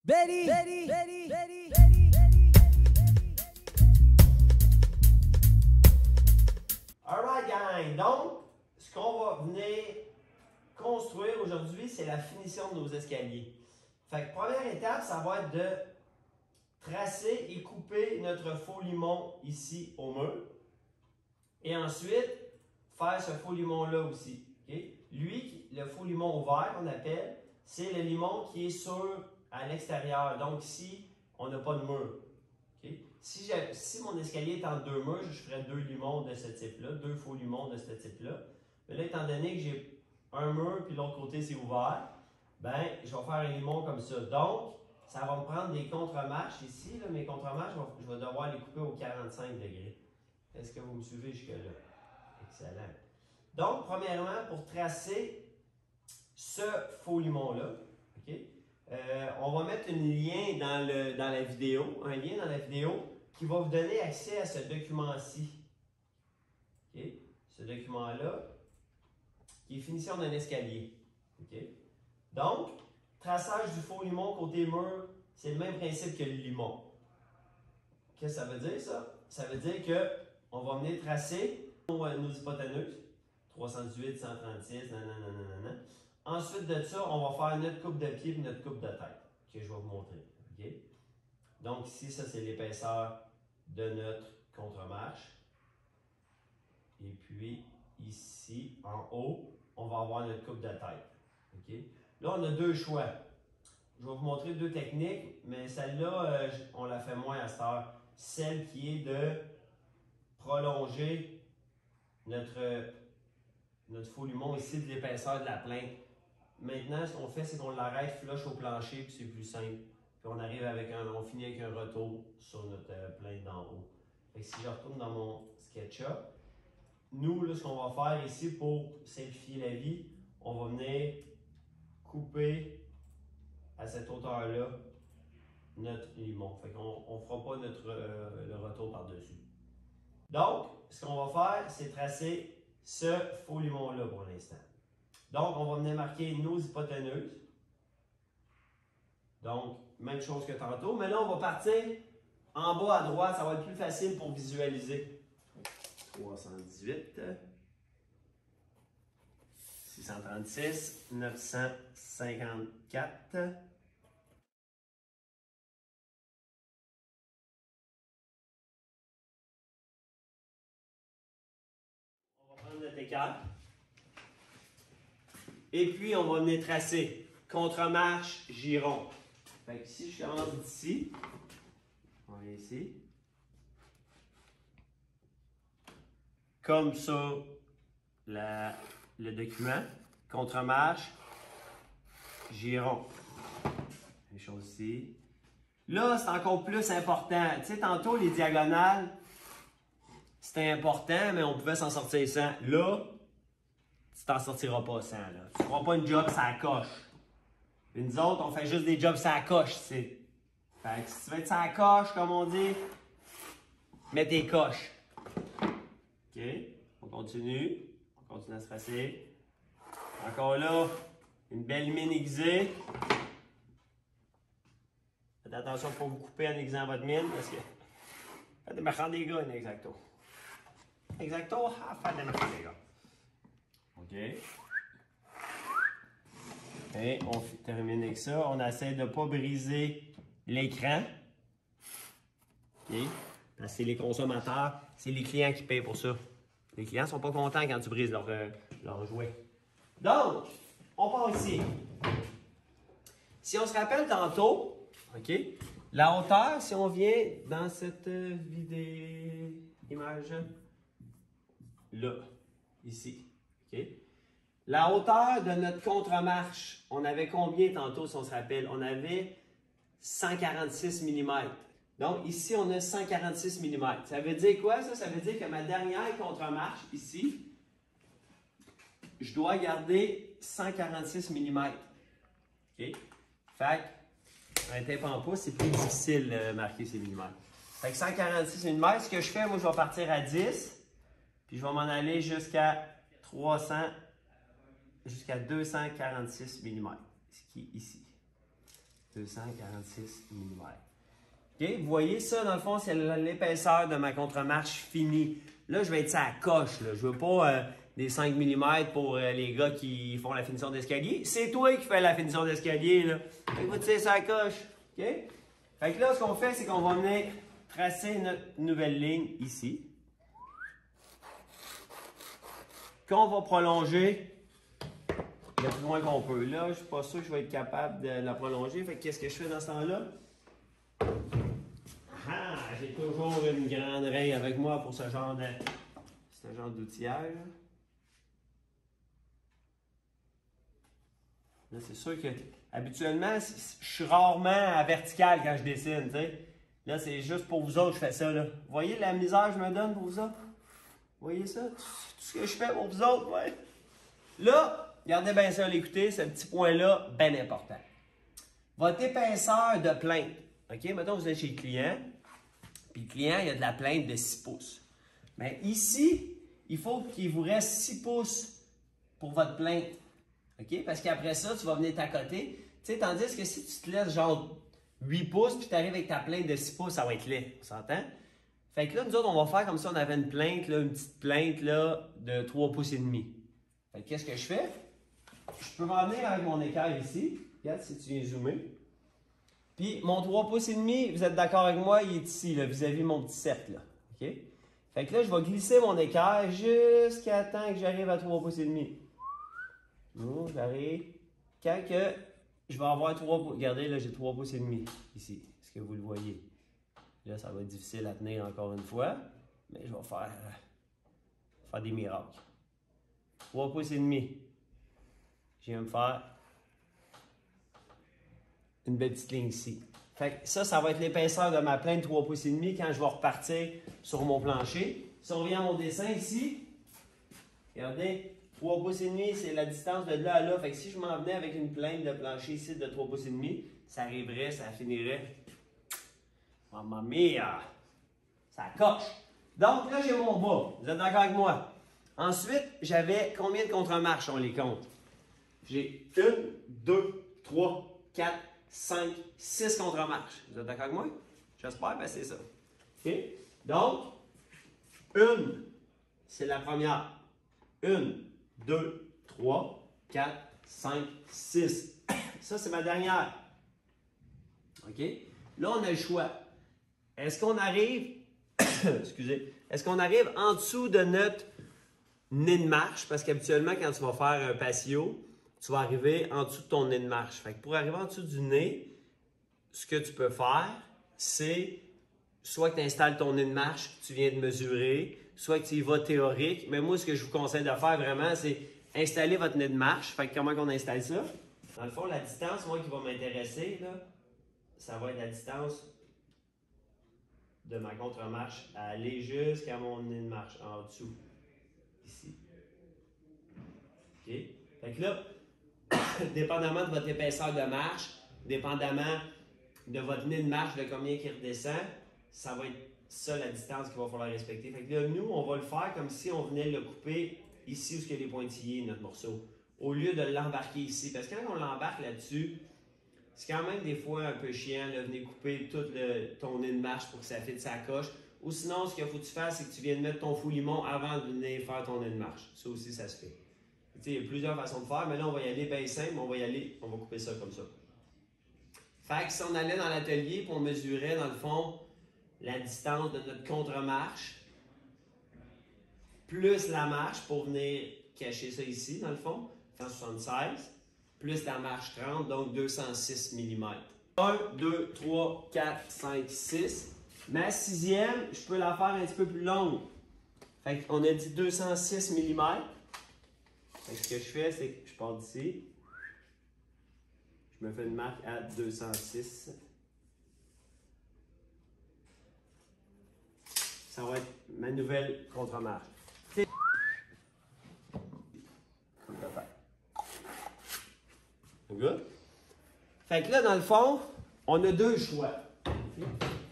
Betty, Betty, Betty, Betty, Alright gang, donc ce qu'on va venir construire aujourd'hui, c'est la finition de nos escaliers. Fait que première étape, ça va être de tracer et couper notre faux limon ici au mur. Et ensuite, faire ce faux limon-là aussi. Okay? Lui, le faux limon ouvert qu'on appelle, c'est le limon qui est sur à l'extérieur. Donc ici, on n'a pas de mur. Okay? Si mon escalier est en deux murs, je ferais deux limons de ce type-là, deux faux limons de ce type-là. Mais là, étant donné que j'ai un mur puis l'autre côté c'est ouvert, ben, je vais faire un limon comme ça. Donc, ça va me prendre des contre-marches ici. Là, mes contre-marches, je vais devoir les couper au 45 degrés. Est-ce que vous me suivez jusque-là? Excellent. Donc, premièrement, pour tracer ce faux limon-là, okay, on va mettre un lien dans la vidéo, qui va vous donner accès à ce document-ci. Okay? Ce document-là, qui est finition d'un escalier. Okay? Donc, traçage du faux limon côté mur, c'est le même principe que le limon. Qu'est-ce que ça veut dire, ça? Ça veut dire qu'on va venir tracer nos hypoténuses, 318, 136, nanana. Ensuite de ça, on va faire notre coupe de pied et notre coupe de tête, que je vais vous montrer. Okay? Donc ici, ça c'est l'épaisseur de notre contre-marche. Et puis ici, en haut, on va avoir notre coupe de tête. Okay? Là, on a deux choix. Je vais vous montrer deux techniques, mais celle-là, on la fait moins à cette heure. Celle qui est de prolonger notre faux limon ici de l'épaisseur de la plainte. Maintenant, ce qu'on fait, c'est qu'on l'arrête flush au plancher, puis c'est plus simple. Puis on arrive avec on finit avec un retour sur notre plainte d'en haut. Fait que si je retourne dans mon SketchUp, nous, là, ce qu'on va faire ici pour simplifier la vie, on va venir couper à cette hauteur-là notre limon. Fait qu'on ne fera pas le retour par-dessus. Donc, ce qu'on va faire, c'est tracer ce faux limon-là pour l'instant. Donc, on va venir marquer nos hypoténeuses. Donc, même chose que tantôt. Mais là, on va partir en bas à droite. Ça va être plus facile pour visualiser. 318, 636, 954. On va prendre notre équerre. Et puis, on va venir tracer contre-marche, giron. Fait que si je commence d'ici, on vient ici. Comme ça, le document. Contre-marche, giron. Même chose ici. Là, c'est encore plus important. Tu sais, tantôt, les diagonales, c'était important, mais on pouvait s'en sortir sans. Là, tu t'en sortiras pas sans. Là. Tu ne feras pas une job ça coche. Et nous autres, on fait juste des jobs ça coche. Fait que si tu veux être ça coche, comme on dit, mets tes coches. OK? On continue. On continue à se passer. Encore là, une belle mine aiguisée. Faites attention pour vous couper en aiguisant votre mine parce que faites des marchands des gars, exacto. Exacto, faites des marchands des gars. OK. Et on termine avec ça. On essaie de ne pas briser l'écran. OK. Parce que c'est les consommateurs, c'est les clients qui payent pour ça. Les clients ne sont pas contents quand tu brises leur jouet. Donc, on part ici. Si on se rappelle tantôt, OK, la hauteur, si on vient dans cette image là, ici, OK? La hauteur de notre contre-marche, on avait combien tantôt, si on se rappelle? On avait 146 mm. Donc, ici, on a 146 mm. Ça veut dire quoi, ça? Ça veut dire que ma dernière contre-marche, ici, je dois garder 146 mm. OK? Fait que, un tape en pouce, c'est plus difficile de marquer ces millimètres. Fait que 146 mm, ce que je fais, moi, je vais partir à 10, puis je vais m'en aller jusqu'à 300, jusqu'à 246 mm, ce qui est ici. 246 mm. OK? Vous voyez ça, dans le fond, c'est l'épaisseur de ma contre-marche finie. Là, je vais être ça à coche. Là. Je veux pas des 5 mm pour les gars qui font la finition d'escalier. C'est toi qui fais la finition d'escalier. Là. Fait que vous tirez ça à coche. OK? Fait que là, ce qu'on fait, c'est qu'on va venir tracer notre nouvelle ligne ici. Qu'on va prolonger le plus loin qu'on peut. Là, je ne suis pas sûr que je vais être capable de la prolonger. Fait que qu'est-ce que je fais dans ce temps-là? Ah, j'ai toujours une grande raie avec moi pour ce genre d'outillage. Là, c'est sûr que habituellement, je suis rarement à vertical quand je dessine. T'sais. Là, c'est juste pour vous autres que je fais ça. Là. Vous voyez la misère que je me donne pour vous autres? Vous voyez ça? Tout ce que je fais pour vous autres, ouais. Là, regardez bien ça, l'écouter, ce petit point-là, bien important. Votre épaisseur de plainte. OK? Mettons, vous êtes chez le client. Puis le client, il a de la plainte de 6 pouces. Mais ici, il faut qu'il vous reste 6 pouces pour votre plainte. OK? Parce qu'après ça, tu vas venir t'accoter. Tu sais, tandis que si tu te laisses genre 8 pouces, puis tu arrives avec ta plainte de 6 pouces, ça va être laid. On s'entend? Fait que là, nous autres, on va faire comme si on avait une plainte, là, une petite plainte là, de 3 pouces et demi. Fait que qu'est-ce que je fais? Je peux m'en venir avec mon équerre ici. Regarde si tu viens zoomer. Puis mon 3 pouces et demi, vous êtes d'accord avec moi, il est ici, vis-à-vis mon petit cercle. Là. OK? Fait que là, je vais glisser mon équerre jusqu'à temps que j'arrive à 3 pouces et demi. J'arrive. Quand que je vais avoir 3 pouces. Regardez, là, j'ai 3 pouces et demi ici. Est-ce que vous le voyez? Là, ça va être difficile à tenir encore une fois. Mais je vais faire des miracles. 3 pouces et demi. Je viens me faire une belle petite ligne ici. Fait que ça va être l'épaisseur de ma plainte 3 pouces et demi quand je vais repartir sur mon plancher. Si on revient à mon dessin ici, regardez, 3 pouces et demi, c'est la distance de là à là. Fait que si je m'en venais avec une plainte de plancher ici de 3 pouces et demi, ça arriverait, ça finirait. Mamma mia! Ça coche! Donc là, j'ai mon bas. Vous êtes d'accord avec moi? Ensuite, j'avais combien de contre-marches, on les compte? J'ai 1, 2, 3, 4, 5, 6 contre-marches. Vous êtes d'accord avec moi? J'espère, ben c'est ça. OK? Donc, 1, c'est la première. 1, 2, 3, 4, 5, 6. Ça, c'est ma dernière. OK? Là, on a le choix. Est-ce qu'on arrive, excusez, est-ce qu'on arrive en dessous de notre nez de marche? Parce qu'habituellement, quand tu vas faire un patio, tu vas arriver en dessous de ton nez de marche. Fait que pour arriver en dessous du nez, ce que tu peux faire, c'est soit que tu installes ton nez de marche, tu viens de mesurer, soit que tu y vas théorique. Mais moi, ce que je vous conseille de faire vraiment, c'est installer votre nez de marche. Fait que comment on installe ça? Dans le fond, la distance, moi, qui va m'intéresser, là, ça va être la distance de ma contre-marche à aller jusqu'à mon nez de marche, en dessous, ici. OK? Fait que là, dépendamment de votre épaisseur de marche, dépendamment de votre nez de marche, de combien qui redescend, ça va être ça la distance qu'il va falloir respecter. Fait que là, nous, on va le faire comme si on venait le couper ici où il y a les pointillés, notre morceau, au lieu de l'embarquer ici. Parce que quand on l'embarque là-dessus, c'est quand même des fois un peu chiant de venir couper tout ton nez de marche pour que ça fitte sa coche. Ou sinon, ce qu'il faut que tu fasses, c'est que tu viennes mettre ton foulimon avant de venir faire ton nez de marche. Ça aussi, ça se fait. Il y a plusieurs façons de faire, mais là, on va y aller bien simple. On va couper ça comme ça. Fait que si on allait dans l'atelier et on mesurait, dans le fond, la distance de notre contre-marche, plus la marche pour venir cacher ça ici, dans le fond, 176, plus la marche 30, donc 206 mm. 1, 2, 3, 4, 5, 6. Ma sixième, je peux la faire un petit peu plus longue. Fait qu'on a dit 206 mm. Fait que ce que je fais, c'est que je pars d'ici. Je me fais une marque à 206. Ça va être ma nouvelle contre-marche. Good? Fait que là, dans le fond, on a deux choix.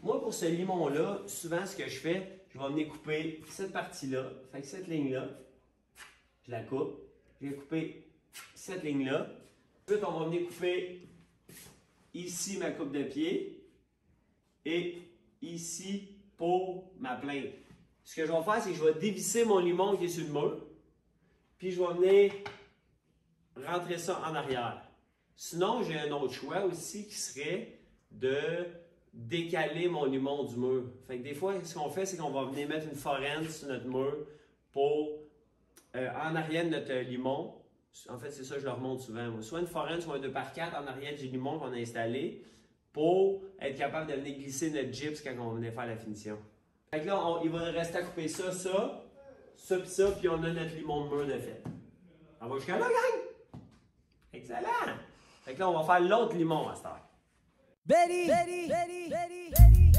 Moi, pour ce limon-là, souvent, ce que je fais, je vais venir couper cette partie-là. Fait que cette ligne-là, je la coupe. Je vais couper cette ligne-là. Ensuite, on va venir couper ici ma coupe de pied et ici pour ma plainte. Ce que je vais faire, c'est que je vais dévisser mon limon qui est sur le mur, puis je vais venir rentrer ça en arrière. Sinon, j'ai un autre choix aussi qui serait de décaler mon limon du mur. Fait que des fois, ce qu'on fait, c'est qu'on va venir mettre une forêne sur notre mur pour, en arrière de notre limon. En fait, c'est ça que je leur montre souvent. Moi. Soit une forêne, soit un 2x4 en arrière du limon qu'on a installé pour être capable de venir glisser notre gyps quand on venait faire la finition. Fait que là, il va rester à couper ça, puis on a notre limon de mur de fait. On va jusqu'à là, gang! Excellent! Fait que là, on va faire l'autre limon à cette heure. Ready, ready, ready, ready, ready.